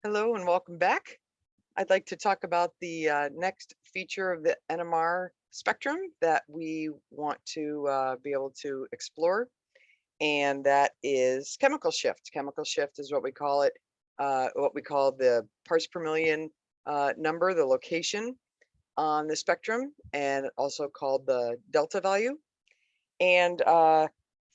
Hello and welcome back. I'd like to talk about the next feature of the NMR spectrum that we want to be able to explore, and that is chemical shift. Chemical shift is what we call it, what we call the parts per million number, the location on the spectrum, and also called the delta value. And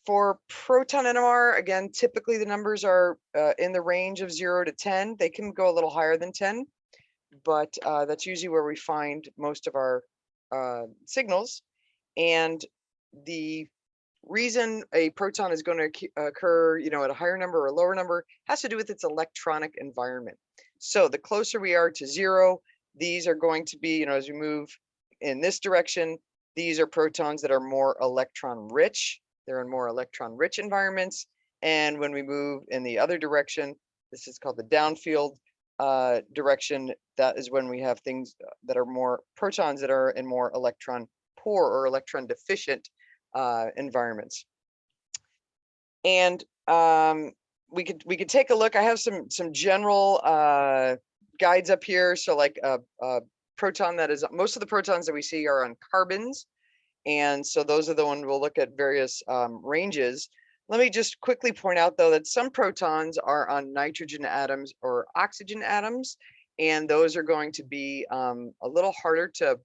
for proton NMR, again, typically the numbers are in the range of 0 to 10. They can go a little higher than 10, but that's usually where we find most of our signals. And the reason a proton is going to occur, at a higher number or a lower number has to do with its electronic environment. So the closer we are to 0, these are going to be, as we move in this direction, these are protons that are more electron rich. They're in more electron rich environments. And when we move in the other direction, this is called the downfield direction. That is when we have things that are more protons that are in more electron poor or electron deficient environments. And we could take a look. I have some general guides up here. So like a proton that is, most of the protons that we see are on carbons. And so those are the ones we'll look at various ranges. Let me just quickly point out, though, that some protons are on nitrogen atoms or oxygen atoms, and those are going to be a little harder to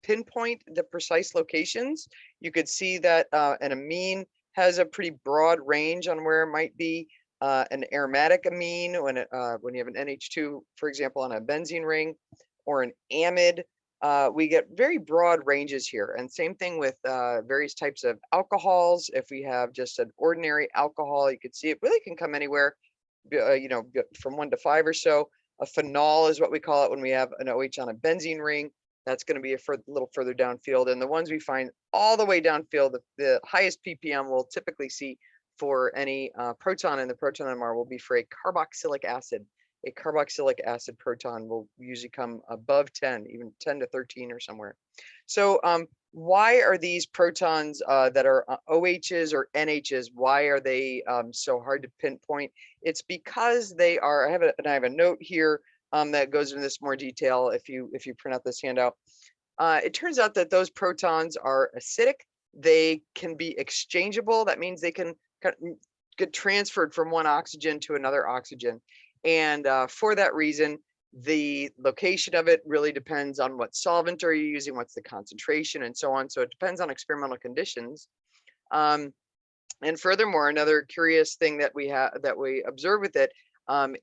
pinpoint the precise locations. You could see that an amine has a pretty broad range on where it might be. An aromatic amine, when you have an NH2, for example, on a benzene ring, or an amide, we get very broad ranges here. And same thing with various types of alcohols. If we have just an ordinary alcohol, you could see it really can come anywhere, from 1 to 5 or so. A phenol is what we call it when we have an OH on a benzene ring. That's going to be a little further downfield. And the ones we find all the way downfield, the highest ppm we'll typically see for any proton in the proton NMR will be for a carboxylic acid. A carboxylic acid proton will usually come above 10, even 10 to 13 or somewhere. So why are these protons that are OHs or NHs, why are they so hard to pinpoint? It's because they are, I have a note here that goes into this more detail if you print out this handout. It turns out that those protons are acidic. They can be exchangeable. That means they can get transferred from one oxygen to another oxygen. And for that reason, the location of it really depends on what solvent are you using, what's the concentration, and so on. So it depends on experimental conditions. And furthermore, another curious thing that we observe with it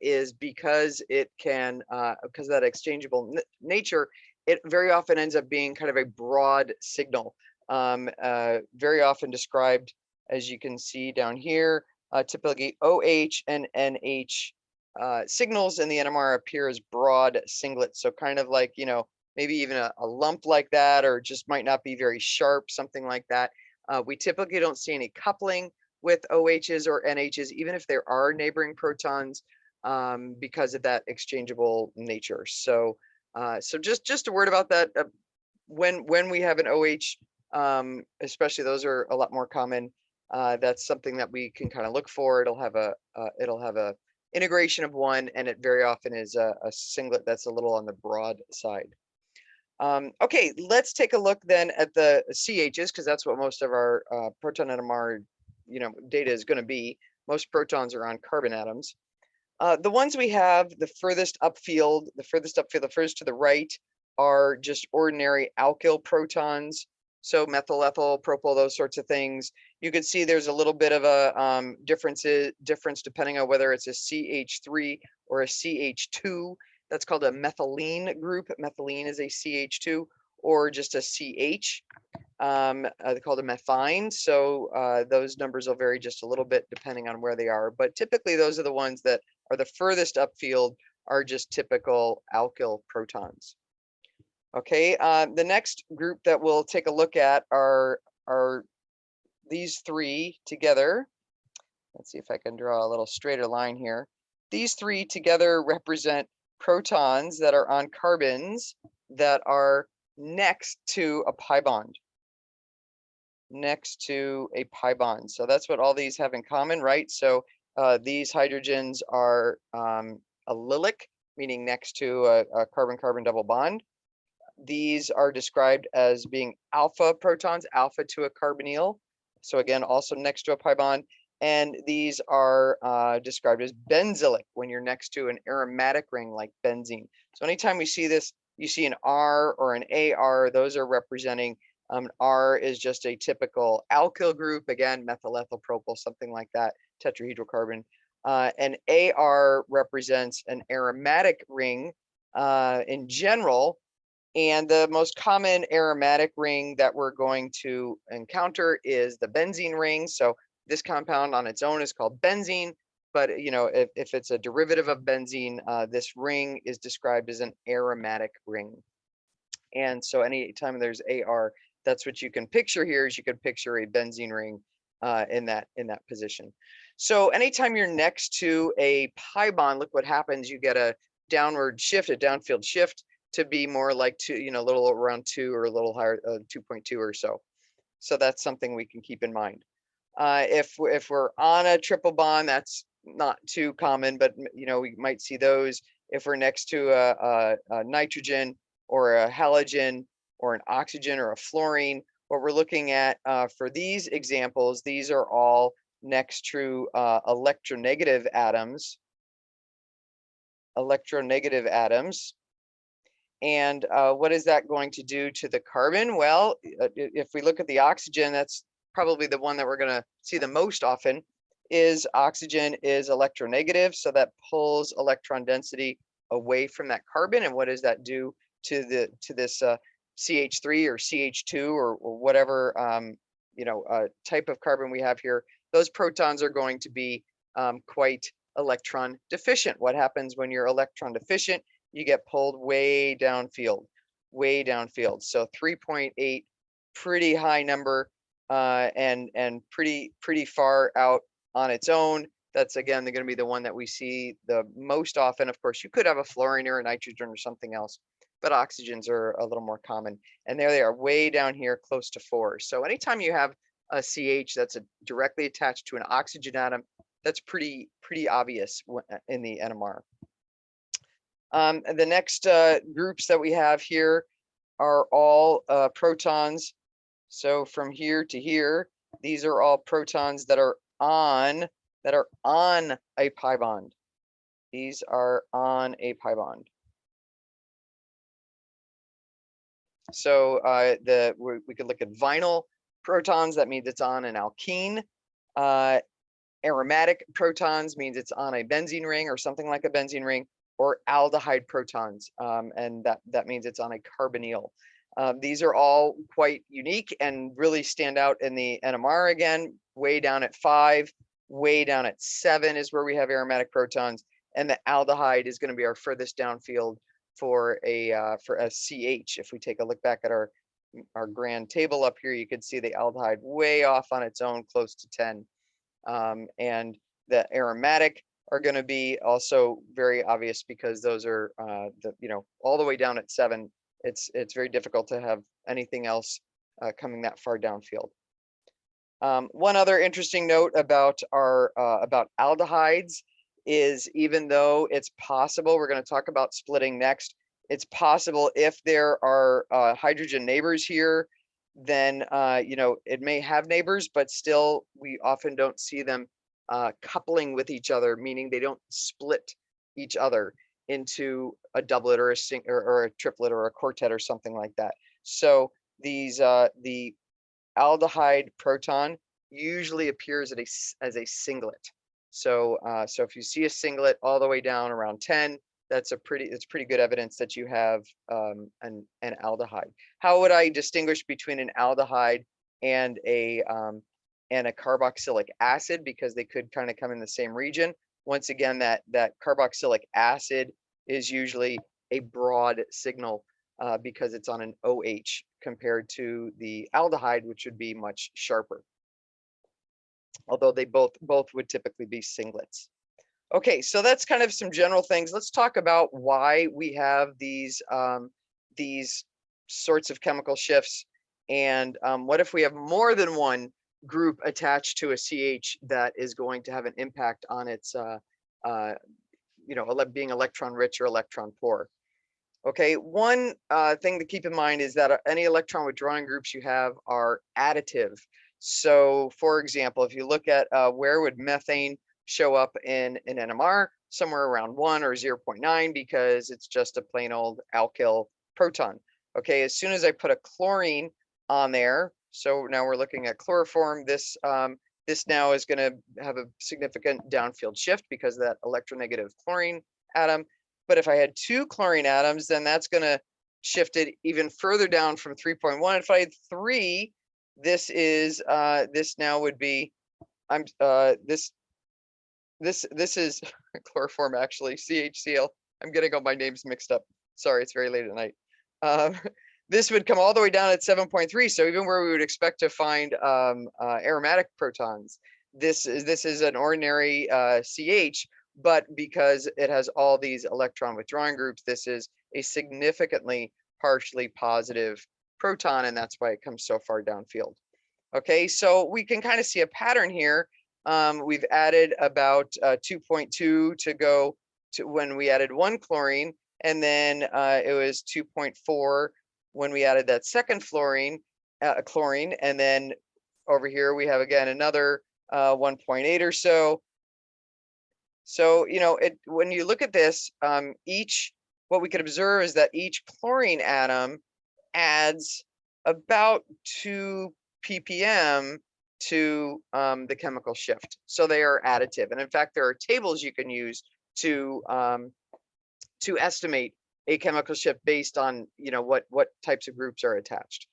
is because it can, because of that exchangeable nature, it very often ends up being kind of a broad signal, very often described, as you can see down here, typically OH and NH signals in the NMR appear as broad singlets. So kind of like, maybe even a lump like that, or just might not be very sharp, something like that. We typically don't see any coupling with OHs or NHs, even if there are neighboring protons, because of that exchangeable nature. So, so just a word about that. When we have an OH, especially those are a lot more common. That's something that we can kind of look for. It'll have a integration of one, and it very often is a singlet that's a little on the broad side. Okay, let's take a look then at the CHs, because that's what most of our proton NMR data is going to be. Most protons are on carbon atoms. The ones we have the furthest upfield, the furthest to the right, are just ordinary alkyl protons. So methyl, ethyl, propyl, those sorts of things. You can see there's a little bit of a difference depending on whether it's a CH3 or a CH2. That's called a methylene group. Methylene is a CH2, or just a CH. They're called a methine. So those numbers will vary just a little bit depending on where they are. But typically those are the ones that are the furthest upfield, are just typical alkyl protons. Okay, the next group that we'll take a look at are these three together. Let's see if I can draw a little straighter line here. These three together represent protons that are on carbons that are next to a pi bond. Next to a pi bond. So that's what all these have in common, right? So these hydrogens are allylic. meaning next to a carbon-carbon double bond. These are described as being alpha protons, alpha to a carbonyl. So again, also next to a pi bond. And these are described as benzylic when you're next to an aromatic ring like benzene. So anytime we see this, you see an R or an AR, those are representing, R is just a typical alkyl group, again, methyl ethyl propyl, something like that, tetrahedrocarbon. And AR represents an aromatic ring in general. And the most common aromatic ring that we're going to encounter is the benzene ring. So this compound on its own is called benzene, but you know, if it's a derivative of benzene, this ring is described as an aromatic ring. And so anytime there's AR, that's what you can picture here, is you can picture a benzene ring in that position. So anytime you're next to a pi bond, look what happens. You get a downward shift, a downfield shift, to be more like 2, you know, a little around 2 or a little higher, 2.2 or so. So that's something we can keep in mind. If we're on a triple bond, that's not too common, but you know, we might see those if we're next to a nitrogen or a halogen or an oxygen or a fluorine. What we're looking at for these examples, these are all next to electronegative atoms. And what is that going to do to the carbon? Well, if we look at the oxygen, that's probably the one that we're going to see the most often, is oxygen is electronegative. So that pulls electron density away from that carbon. And what does that do to this CH3 or CH2 or whatever you know, type of carbon we have here? Those protons are going to be quite electron deficient. What happens when you're electron deficient? You get pulled way downfield. So 3.8, pretty high number, and pretty far out on its own. That's again, they're going to be the one that we see the most often. Of course, you could have a fluorine or a nitrogen or something else, but oxygens are a little more common. And there they are, way down here, close to 4. So anytime you have a CH that's directly attached to an oxygen atom, that's pretty obvious in the NMR. The next groups that we have here are all protons. So from here to here, these are all protons that are on a pi bond. These are on a pi bond. So we could look at vinyl protons. That means it's on an alkene. Aromatic protons means it's on a benzene ring or something like a benzene ring, or aldehyde protons, and that means it's on a carbonyl. These are all quite unique and really stand out in the NMR. Again, way down at 5, way down at 7 is where we have aromatic protons, and the aldehyde is going to be our furthest downfield for a CH. If we take a look back at our grand table up here, you can see the aldehyde way off on its own, close to 10. And the aromatic are going to be also very obvious because those are you know, all the way down at 7. It's very difficult to have anything else coming that far downfield. One other interesting note about about aldehydes is, even though it's possible, we're going to talk about splitting next, it's possible if there are hydrogen neighbors here, then you know, it may have neighbors, but still we often don't see them coupling with each other, meaning they don't split each other into a doublet or a triplet or a quartet or something like that. So these the aldehyde proton usually appears as a singlet. So so if you see a singlet all the way down around 10, that's pretty good evidence that you have an aldehyde. How would I distinguish between an aldehyde and a carboxylic acid, because they could kind of come in the same region? Once again, that carboxylic acid is usually a broad signal because it's on an OH, compared to the aldehyde, which would be much sharper. Although they both would typically be singlets. Okay, so that's kind of some general things. Let's talk about why we have these sorts of chemical shifts, and what if we have more than one group attached to a CH that is going to have an impact on its you know, being electron rich or electron poor. Okay, one thing to keep in mind is that any electron withdrawing groups you have are additive. So for example, if you look at where would methane show up in an NMR, somewhere around 1 or 0.9, because it's just a plain old alkyl proton. Okay, as soon as I put a chlorine on there, so now we're looking at chloroform, this now is going to have a significant downfield shift because of that electronegative chlorine atom. But if I had 2 chlorine atoms, then that's going to shift it even further down from 3.1. If I had 3, this is this now would be this is chloroform, actually, CHCl. I'm getting all my names mixed up. Sorry, it's very late at night. This would come all the way down at 7.3. So even where we would expect to find aromatic protons, this is an ordinary CH, but because it has all these electron withdrawing groups, this is a significantly partially positive proton, and that's why it comes so far downfield. Okay, so we can kind of see a pattern here. We've added about 2.2 to go to when we added 1 chlorine, and then it was 2.4 when we added that second chlorine, and then over here we have again another 1.8 or so. So, you know, when you look at this, what we could observe is that each chlorine atom adds about 2 ppm to the chemical shift. So they are additive. And in fact, there are tables you can use to estimate a chemical shift based on, you know, what types of groups are attached.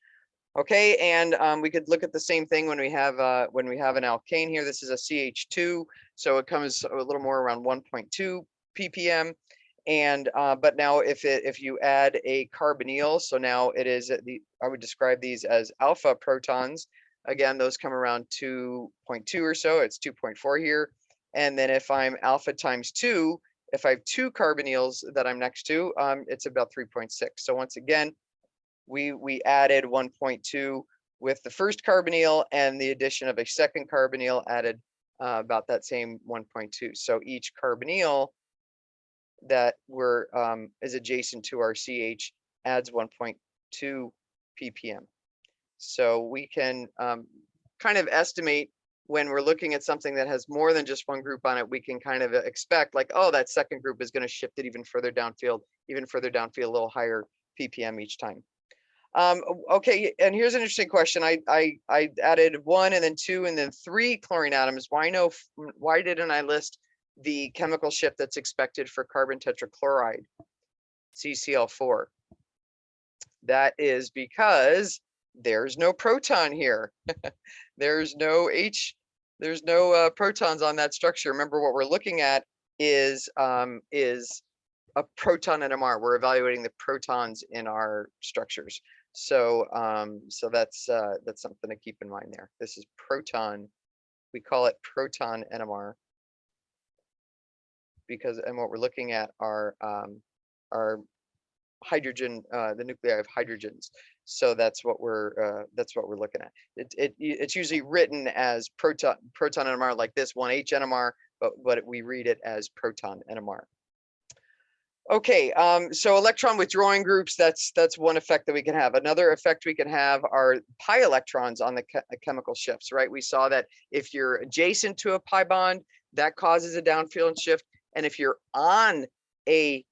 Okay, and we could look at the same thing when we have an alkane here. This is a CH2, so it comes a little more around 1.2 ppm. And but now if you add a carbonyl, so now it is I would describe these as alpha protons. Again, those come around 2.2 or so. It's 2.4 here. And then if I'm alpha times 2, if I have 2 carbonyls that I'm next to, it's about 3.6. So once again, we added 1.2 with the first carbonyl, and the addition of a second carbonyl added about that same 1.2. So each carbonyl that is adjacent to our CH adds 1.2 ppm. So we can kind of estimate when we're looking at something that has more than just one group on it, we can kind of expect like, oh, that second group is going to shift it even further downfield, a little higher ppm each time. Okay, and here's an interesting question. I added 1 and then 2 and then 3 chlorine atoms. Why didn't I list the chemical shift that's expected for carbon tetrachloride, CCl4? That is because there's no proton here. There's no protons on that structure. Remember, what we're looking at is a proton NMR. We're evaluating the protons in our structures. So that's something to keep in mind there. This is proton. We call it proton NMR and what we're looking at are hydrogen, the nuclei of hydrogens. So that's what we're looking at. It's usually written as proton NMR like this 1H NMR, but we read it as proton NMR. Okay, so electron withdrawing groups, that's one effect that we can have. Another effect we can have are pi electrons on the chemical shifts, right? We saw that if you're adjacent to a pi bond, that causes a downfield shift. And if you're on a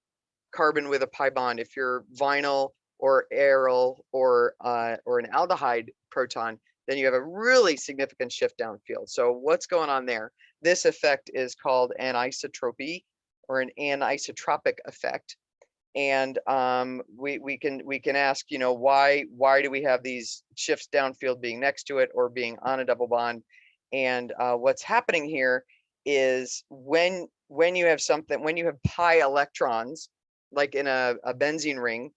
carbon with a pi bond, if you're vinyl or aryl or an aldehyde proton, then you have a really significant shift downfield. So what's going on there? This effect is called anisotropy, or an anisotropic effect. And we can ask, you know, why do we have these shifts downfield being next to it or being on a double bond? And what's happening here is when you have pi electrons, like in a benzene ring,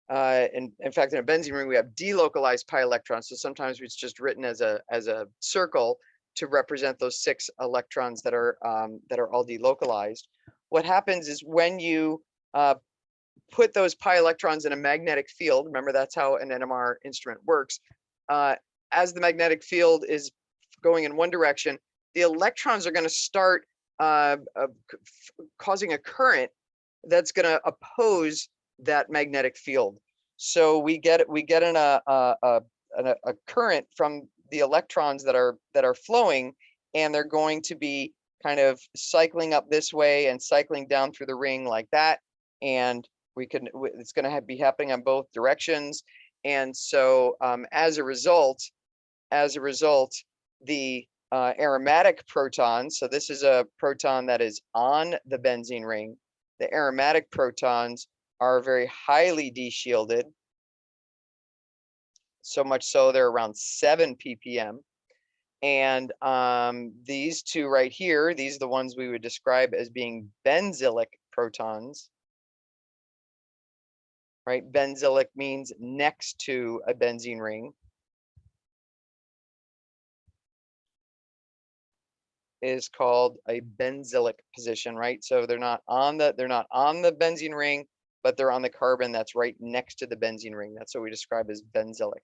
in fact, in a benzene ring, we have delocalized pi electrons. So sometimes it's just written as a circle to represent those 6 electrons that are all delocalized. What happens is when you put those pi electrons in a magnetic field, remember that's how an NMR instrument works, as the magnetic field is going in one direction, the electrons are going to start causing a current that's going to oppose that magnetic field. So we get a current from the electrons that are flowing, and they're going to be kind of cycling up this way and cycling down through the ring like that. And it's going to be happening on both directions. And so as a result, the aromatic protons, so this is a proton that is on the benzene ring, the aromatic protons are very highly deshielded, so much so they're around 7 ppm. And these two right here, these are the ones we would describe as being benzylic protons, right? Benzylic means next to a benzene ring. Is called a benzylic position, right? So they're not on the benzene ring, but they're on the carbon that's right next to the benzene ring. That's what we describe as benzylic.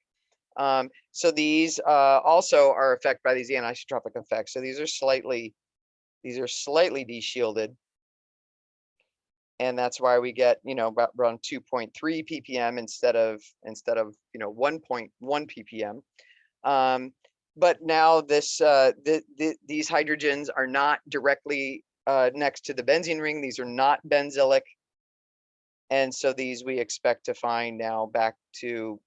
So these also are affected by these anisotropic effects. So these are slightly deshielded, and that's why we get, you know, about around 2.3 ppm instead of 1.1 ppm. But now these hydrogens are not directly next to the benzene ring. These are not benzylic, and so these we expect to find now back to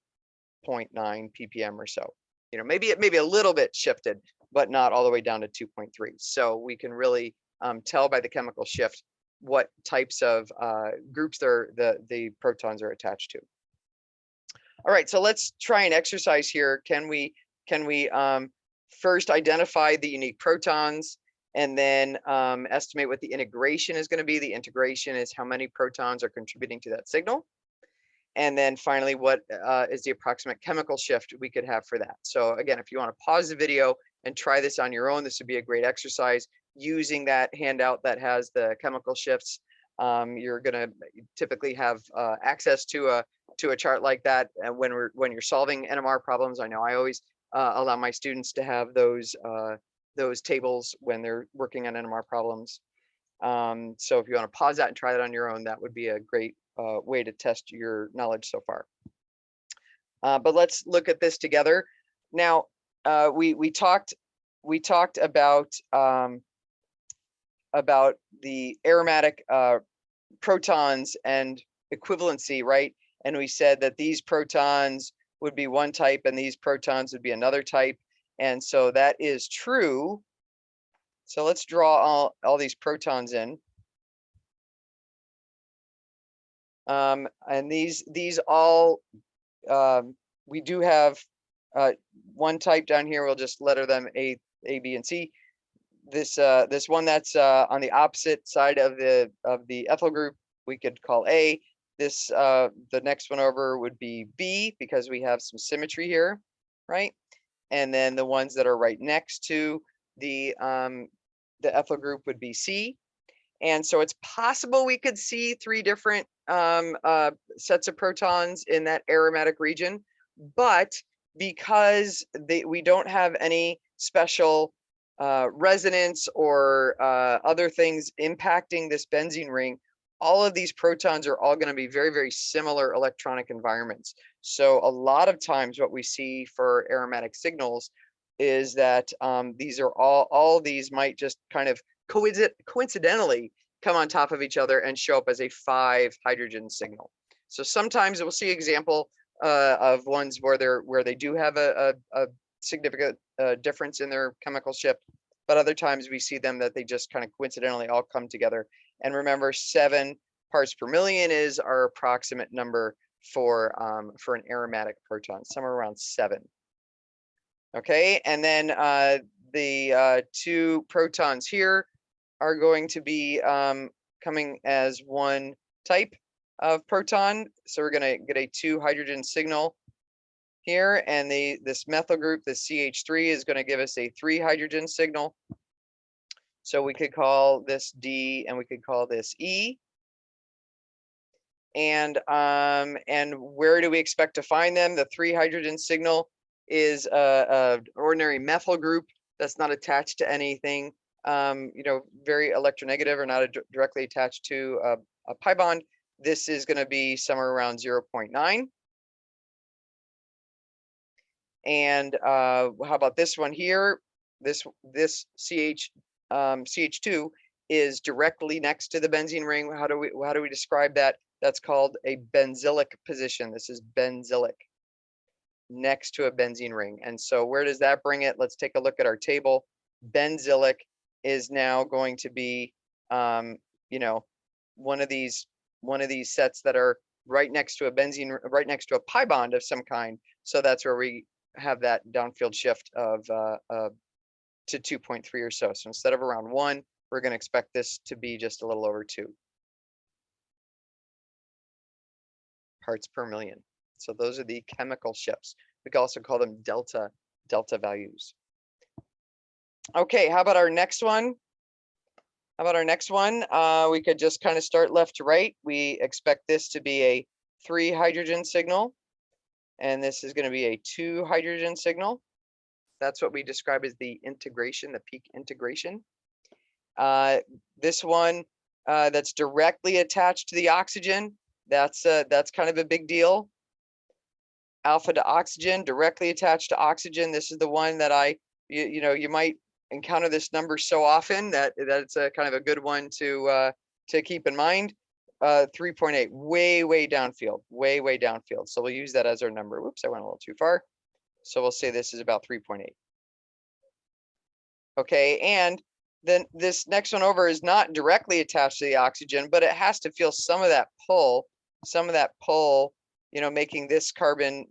0.9 ppm or so. You know, maybe a little bit shifted, but not all the way down to 2.3. So we can really tell by the chemical shift what types of groups the protons are attached to. All right, so let's try an exercise here. Can we first identify the unique protons, and then estimate what the integration is going to be? The integration is how many protons are contributing to that signal. And then finally, what is the approximate chemical shift we could have for that? So again, if you want to pause the video and try this on your own, this would be a great exercise using that handout that has the chemical shifts. You're going to typically have access to a chart like that, and when you're solving NMR problems. I know I always allow my students to have those tables when they're working on NMR problems. So if you want to pause that and try that on your own, that would be a great way to test your knowledge so far. But let's look at this together. Now, we talked about the aromatic protons and equivalency, right? And we said that these protons would be one type and these protons would be another type. And so that is true. So let's draw all these protons in. And these all, we do have one type down here. We'll just letter them A, B, and C. This one that's on the opposite side of the ethyl group, we could call A. This the next one over would be B, because we have some symmetry here, right? And then the ones that are right next to the ethyl group would be C. And so it's possible we could see 3 different sets of protons in that aromatic region, but because we don't have any special resonance or other things impacting this benzene ring, all of these protons are all going to be very, very similar electronic environments. So a lot of times what we see for aromatic signals is that these are all these might just kind of coincidentally come on top of each other and show up as a 5 hydrogen signal. So sometimes we'll see example of ones where they do have a significant difference in their chemical shift, but other times we see them that they just kind of coincidentally all come together. And remember, 7 parts per million is our approximate number for an aromatic proton, somewhere around 7. Okay, and then the 2 protons here are going to be coming as one type of proton. So we're going to get a 2 hydrogen signal here, and this methyl group, the CH3, is going to give us a 3 hydrogen signal. So we could call this D and we could call this E. And where do we expect to find them? The 3 hydrogen signal is a ordinary methyl group that's not attached to anything. you know, very electronegative or not directly attached to a pi bond, this is going to be somewhere around 0.9. And how about this one here? This CH2 is directly next to the benzene ring. How do we describe that? That's called a benzylic position. This is benzylic, next to a benzene ring. And so where does that bring it? Let's take a look at our table. Benzylic is now going to be, you know, one of these sets that are right next to a benzene, right next to a pi bond of some kind. So that's where we have that downfield shift of to 2.3 or so. So instead of around 1, we're going to expect this to be just a little over 2 parts per million. So those are the chemical shifts. We can also call them delta values. Okay, how about our next one? We could just kind of start left to right. We expect this to be a 3 hydrogen signal, and this is going to be a 2 hydrogen signal. That's what we describe as the integration, the peak integration. This one that's directly attached to the oxygen, that's kind of a big deal. Alpha to oxygen, directly attached to oxygen. This is the one that you know, you might encounter this number so often that it's a kind of a good one to keep in mind. 3.8, way downfield, way downfield. So we'll use that as our number. Whoops, I went a little too far. So we'll say this is about 3.8. Okay, and then this next one over is not directly attached to the oxygen, but it has to feel some of that pull, you know, making this carbon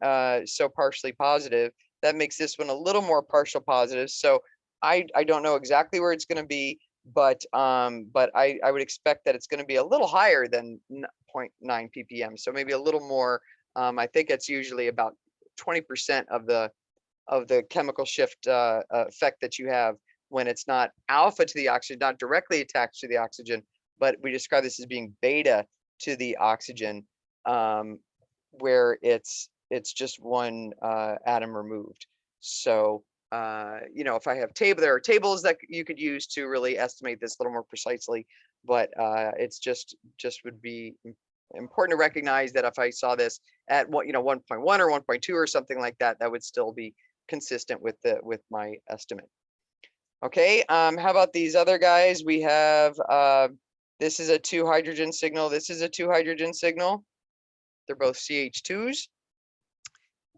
so partially positive. That makes this one a little more partial positive. So I don't know exactly where it's going to be, but I would expect that it's going to be a little higher than 0.9 ppm. So maybe a little more. I think it's usually about 20% of the chemical shift effect that you have when it's not alpha to the oxygen, not directly attached to the oxygen, but we describe this as being beta to the oxygen, where it's just one atom removed. So you know, if I have there are tables that you could use to really estimate this a little more precisely, but it's just would be important to recognize that if I saw this at 1.1 or 1.2 or something like that, that would still be consistent with my estimate. Okay, how about these other guys? We have this is a 2 hydrogen signal. This is a 2 hydrogen signal. They're both CH2s.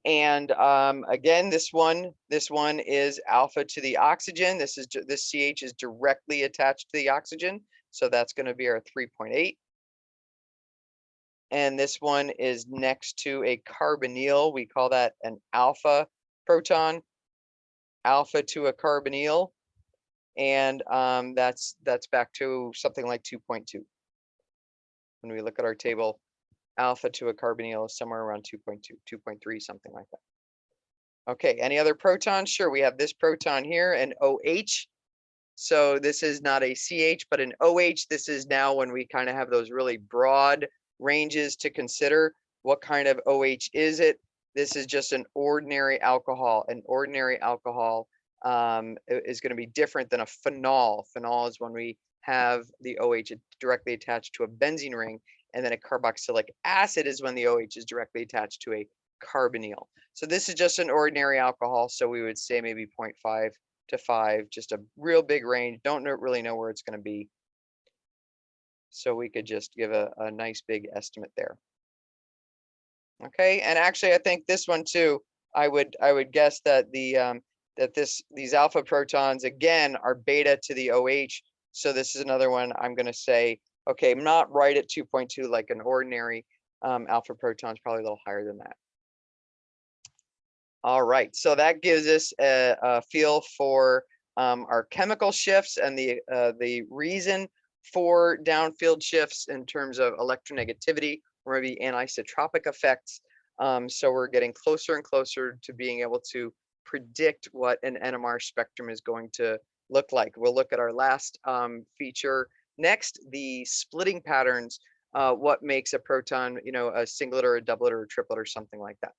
And again, this one is alpha to the oxygen. This CH is directly attached to the oxygen, so that's going to be our 3.8. And this one is next to a carbonyl. We call that an alpha proton, alpha to a carbonyl, and that's back to something like 2.2. When we look at our table, alpha to a carbonyl is somewhere around 2.2, 2.3, something like that. Okay, any other protons? Sure, we have this proton here, an OH. So this is not a CH, but an OH. This is now when we kind of have those really broad ranges to consider. What kind of OH is it? This is just an ordinary alcohol. An ordinary alcohol is going to be different than a phenol. Phenol is when we have the OH directly attached to a benzene ring, and then a carboxylic acid is when the OH is directly attached to a carbonyl. So this is just an ordinary alcohol, so we would say maybe 0.5 to 5, just a real big range. Don't really know where it's going to be. So we could just give a nice big estimate there. Okay, and actually I think this one too, I would guess that these alpha protons again are beta to the OH. So this is another one I'm going to say, okay, I'm not right at 2.2 like an ordinary alpha proton, is probably a little higher than that. All right, so that gives us a feel for our chemical shifts and the reason for downfield shifts in terms of electronegativity or maybe anisotropic effects. So we're getting closer and closer to being able to predict what an NMR spectrum is going to look like. We'll look at our last feature next, the splitting patterns, what makes a proton, you know, a singlet or a doublet or a triplet or something like that.